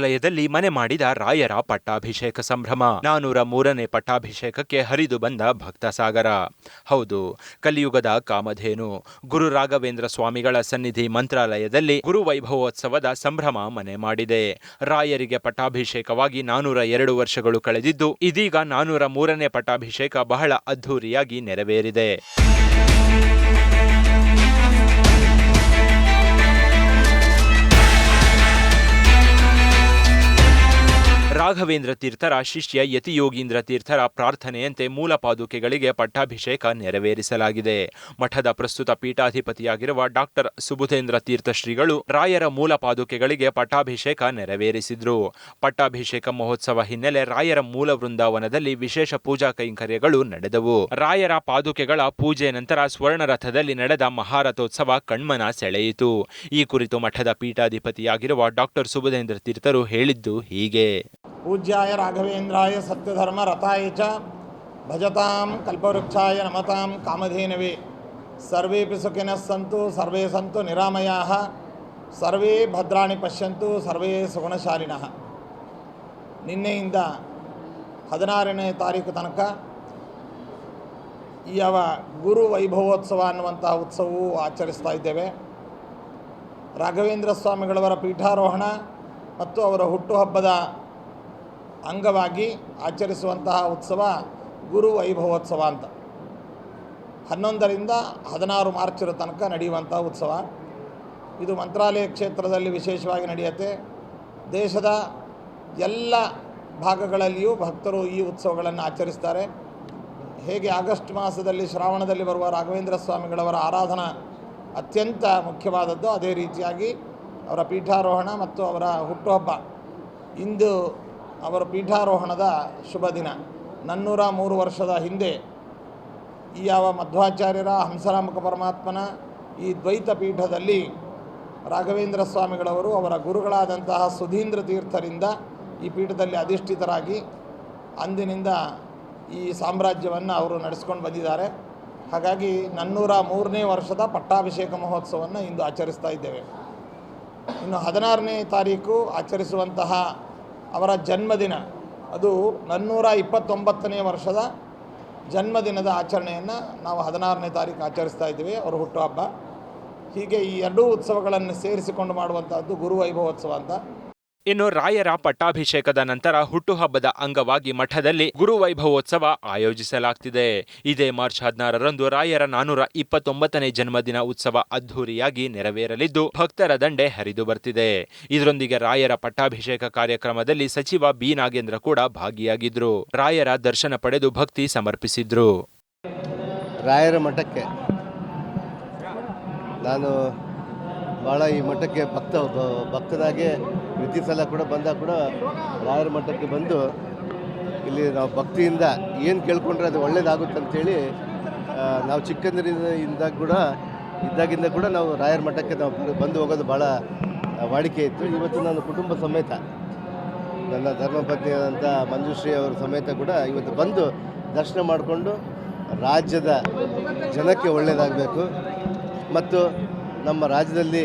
ಮಂತ್ರಾಲಯದಲ್ಲಿ ಮನೆ ಮಾಡಿದ ರಾಯರ ಪಟ್ಟಾಭಿಷೇಕ ಸಂಭ್ರಮ. 403ನೇ ಪಟ್ಟಾಭಿಷೇಕಕ್ಕೆ ಹರಿದು ಬಂದ ಭಕ್ತ ಸಾಗರ. ಹೌದು, ಕಲಿಯುಗದ ಕಾಮಧೇನು ಗುರು ರಾಘವೇಂದ್ರ ಸ್ವಾಮಿಗಳ ಸನ್ನಿಧಿ ಮಂತ್ರಾಲಯದಲ್ಲಿ ಗುರು ವೈಭವೋತ್ಸವದ ಸಂಭ್ರಮ ಮನೆ ಮಾಡಿದೆ. ರಾಯರಿಗೆ ಪಟ್ಟಾಭಿಷೇಕವಾಗಿ 402 ವರ್ಷಗಳು ಕಳೆದಿದ್ದು, ಇದೀಗ 403ನೇ ಪಟ್ಟಾಭಿಷೇಕ ಬಹಳ ಅದ್ಧೂರಿಯಾಗಿ ನೆರವೇರಿದೆ. ರಾಘವೇಂದ್ರ ತೀರ್ಥರ ಶಿಷ್ಯ ಯತಿಯೋಗೀಂದ್ರ ತೀರ್ಥರ ಪ್ರಾರ್ಥನೆಯಂತೆ ಮೂಲ ಪಾದುಕೆಗಳಿಗೆ ಪಟ್ಟಾಭಿಷೇಕ ನೆರವೇರಿಸಲಾಗಿದೆ. ಮಠದ ಪ್ರಸ್ತುತ ಪೀಠಾಧಿಪತಿಯಾಗಿರುವ ಡಾಕ್ಟರ್ ಸುಬುಧೇಂದ್ರ ತೀರ್ಥ ಶ್ರೀಗಳು ರಾಯರ ಮೂಲ ಪಾದುಕೆಗಳಿಗೆ ಪಟ್ಟಾಭಿಷೇಕ ನೆರವೇರಿಸಿದ್ರು. ಪಟ್ಟಾಭಿಷೇಕ ಮಹೋತ್ಸವ ಹಿನ್ನೆಲೆ ರಾಯರ ಮೂಲ ವೃಂದಾವನದಲ್ಲಿ ವಿಶೇಷ ಪೂಜಾ ಕೈಂಕರ್ಯಗಳು ನಡೆದವು. ರಾಯರ ಪಾದುಕೆಗಳ ಪೂಜೆ ನಂತರ ಸ್ವರ್ಣ ರಥದಲ್ಲಿ ನಡೆದ ಮಹಾರಥೋತ್ಸವ ಕಣ್ಮನ ಸೆಳೆಯಿತು. ಈ ಕುರಿತು ಮಠದ ಪೀಠಾಧಿಪತಿಯಾಗಿರುವ ಡಾಕ್ಟರ್ ಸುಬುಧೇಂದ್ರ ತೀರ್ಥರು ಹೇಳಿದ್ದು ಹೀಗೆ. ಪೂಜ್ಯಾಯ ರಾಘವೇಂದ್ರಾಯ ಸತ್ಯಧರ್ಮ ರಥಾಯ ಚ ಭಜತಾಂ ಕಲ್ಪವೃಕ್ಷಾಯ ನಮತಾಂ ಕಾಮಧೇನವೇ ಸರ್ವೇಪಿ ಸುಖಿನಃ ಸಂತು ಸರ್ವೇ ಸಂತು ನಿರಾಮಯಾಃ ಸರ್ವೇ ಭದ್ರಾಣಿ ಪಶ್ಯಂತು ಸರ್ವೇ ಸುಗುಣಶಾಲಿನಃ. ನಿನ್ನೆಯಿಂದ 16ನೇ ತಾರೀಕು ತನಕ ಯಾವ ಗುರು ವೈಭವೋತ್ಸವ ಅನ್ನುವಂಥ ಉತ್ಸವವು ಆಚರಿಸ್ತಾ ಇದ್ದೇವೆ. ರಾಘವೇಂದ್ರ ಸ್ವಾಮಿಗಳವರ ಪೀಠಾರೋಹಣ ಮತ್ತು ಅವರ ಹುಟ್ಟುಹಬ್ಬದ ಅಂಗವಾಗಿ ಆಚರಿಸುವಂತಹ ಉತ್ಸವ ಗುರು ವೈಭವೋತ್ಸವ ಅಂತ 11ರಿಂದ 16 ಮಾರ್ಚರ ತನಕ ನಡೆಯುವಂಥ ಉತ್ಸವ. ಇದು ಮಂತ್ರಾಲಯ ಕ್ಷೇತ್ರದಲ್ಲಿ ವಿಶೇಷವಾಗಿ ನಡೆಯುತ್ತೆ. ದೇಶದ ಎಲ್ಲ ಭಾಗಗಳಲ್ಲಿಯೂ ಭಕ್ತರು ಈ ಉತ್ಸವಗಳನ್ನು ಆಚರಿಸ್ತಾರೆ. ಹೇಗೆ ಆಗಸ್ಟ್ ಮಾಸದಲ್ಲಿ ಶ್ರಾವಣದಲ್ಲಿ ಬರುವ ರಾಘವೇಂದ್ರ ಸ್ವಾಮಿಗಳವರ ಆರಾಧನಾ ಅತ್ಯಂತ ಮುಖ್ಯವಾದದ್ದು, ಅದೇ ರೀತಿಯಾಗಿ ಅವರ ಪೀಠಾರೋಹಣ ಮತ್ತು ಅವರ ಹುಟ್ಟುಹಬ್ಬ. ಇಂದು ಅವರ ಪೀಠಾರೋಹಣದ ಶುಭ ದಿನ. 403 ವರ್ಷದ ಹಿಂದೆ ಈ ಯಾವ ಮಧ್ವಾಚಾರ್ಯರ ಹಂಸರಾಮಕ ಪರಮಾತ್ಮನ ಈ ದ್ವೈತ ಪೀಠದಲ್ಲಿ ರಾಘವೇಂದ್ರ ಸ್ವಾಮಿಗಳವರು ಅವರ ಗುರುಗಳಾದಂತಹ ಸುಧೀಂದ್ರ ತೀರ್ಥರಿಂದ ಈ ಪೀಠದಲ್ಲಿ ಅಧಿಷ್ಠಿತರಾಗಿ ಅಂದಿನಿಂದ ಈ ಸಾಮ್ರಾಜ್ಯವನ್ನು ಅವರು ನಡೆಸ್ಕೊಂಡು ಬಂದಿದ್ದಾರೆ. ಹಾಗಾಗಿ 403ನೇ ವರ್ಷದ ಪಟ್ಟಾಭಿಷೇಕ ಮಹೋತ್ಸವವನ್ನು ಇಂದು ಆಚರಿಸ್ತಾ ಇದ್ದೇವೆ. ಇನ್ನು 16ನೇ ತಾರೀಕು ಆಚರಿಸುವಂತಹ ಅವರ ಜನ್ಮದಿನ, ಅದು 429ನೇ ವರ್ಷದ ಜನ್ಮದಿನದ ಆಚರಣೆಯನ್ನು ನಾವು 16ನೇ ತಾರೀಕು ಆಚರಿಸ್ತಾ ಇದ್ದೀವಿ, ಅವರ ಹುಟ್ಟುಹಬ್ಬ. ಹೀಗೆ ಈ ಎರಡೂ ಉತ್ಸವಗಳನ್ನು ಸೇರಿಸಿಕೊಂಡು ಮಾಡುವಂಥದ್ದು ಗುರು ವೈಭವೋತ್ಸವ ಅಂತ. ಇನ್ನು ರಾಯರ ಪಟ್ಟಾಭಿಷೇಕದ ನಂತರ ಹುಟ್ಟುಹಬ್ಬದ ಅಂಗವಾಗಿ ಮಠದಲ್ಲಿ ಗುರು ವೈಭವೋತ್ಸವ ಆಯೋಜಿಸಲಾಗ್ತಿದೆ. ಇದೇ ಮಾರ್ಚ್ 16ರಂದು ರಾಯರ 429ನೇ ಜನ್ಮದಿನ ಉತ್ಸವ ಅದ್ಧೂರಿಯಾಗಿ ನೆರವೇರಲಿದ್ದು, ಭಕ್ತರ ದಂಡೆ ಹರಿದು ಬರ್ತಿದೆ. ಇದರೊಂದಿಗೆ ರಾಯರ ಪಟ್ಟಾಭಿಷೇಕ ಕಾರ್ಯಕ್ರಮದಲ್ಲಿ ಸಚಿವ ಬಿ ನಾಗೇಂದ್ರ ಕೂಡ ಭಾಗಿಯಾಗಿದ್ರು. ರಾಯರ ದರ್ಶನ ಪಡೆದು ಭಕ್ತಿ ಸಮರ್ಪಿಸಿದ್ರು. ರಾಯರ ಮಠಕ್ಕೆ ನಾನು ಭಾಳ ಈ ಮಠಕ್ಕೆ ಭಕ್ತನಾಗೆ ಪ್ರತಿ ಸಲ ಕೂಡ ಬಂದಾಗ ಕೂಡ ರಾಯರ ಮಠಕ್ಕೆ ಬಂದು ಇಲ್ಲಿ ನಾವು ಭಕ್ತಿಯಿಂದ ಏನು ಕೇಳ್ಕೊಂಡ್ರೆ ಅದು ಒಳ್ಳೇದಾಗುತ್ತೆ ಅಂಥೇಳಿ ನಾವು ಚಿಕ್ಕಂದಿನಿಂದ ಕೂಡ ಇದ್ದಾಗಿಂದ ಕೂಡ ನಾವು ರಾಯರ ಮಠಕ್ಕೆ ನಾವು ಬಂದು ಹೋಗೋದು ಭಾಳ ವಾಡಿಕೆ ಇತ್ತು. ಇವತ್ತು ನಾನು ಕುಟುಂಬ ಸಮೇತ ನನ್ನ ಧರ್ಮಪತ್ನಿಯಾದಂಥ ಮಂಜುಶ್ರೀ ಅವರ ಸಮೇತ ಕೂಡ ಇವತ್ತು ಬಂದು ದರ್ಶನ ಮಾಡಿಕೊಂಡು ರಾಜ್ಯದ ಜನಕ್ಕೆ ಒಳ್ಳೆಯದಾಗಬೇಕು ಮತ್ತು ನಮ್ಮ ರಾಜ್ಯದಲ್ಲಿ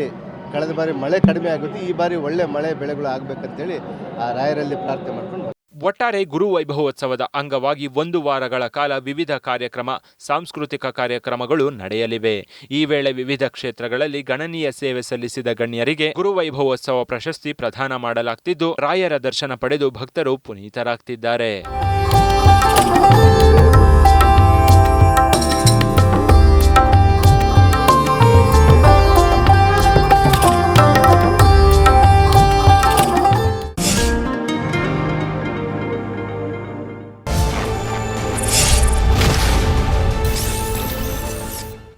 ಕಳೆದ ಬಾರಿ ಮಳೆ ಕಡಿಮೆ ಆಗುತ್ತೆ, ಈ ಬಾರಿ ಒಳ್ಳೆ ಮಳೆ ಬೆಳೆಗಳು ಆಗಬೇಕಂತೇಳಿ ಆ ರಾಯರಲ್ಲಿ ಪ್ರಾರ್ಥನೆ ಮಾಡ್ಕೊಂಡು. ಒಟ್ಟಾರೆ ಗುರು ವೈಭವೋತ್ಸವದ ಅಂಗವಾಗಿ 1 ವಾರಗಳ ಕಾಲ ವಿವಿಧ ಕಾರ್ಯಕ್ರಮ, ಸಾಂಸ್ಕೃತಿಕ ಕಾರ್ಯಕ್ರಮಗಳು ನಡೆಯಲಿವೆ. ಈ ವೇಳೆ ವಿವಿಧ ಕ್ಷೇತ್ರಗಳಲ್ಲಿ ಗಣನೀಯ ಸೇವೆ ಸಲ್ಲಿಸಿದ ಗಣ್ಯರಿಗೆ ಗುರು ವೈಭವೋತ್ಸವ ಪ್ರಶಸ್ತಿ ಪ್ರದಾನ ಮಾಡಲಾಗ್ತಿದ್ದು, ರಾಯರ ದರ್ಶನ ಪಡೆದು ಭಕ್ತರು ಪುನೀತರಾಗ್ತಿದ್ದಾರೆ.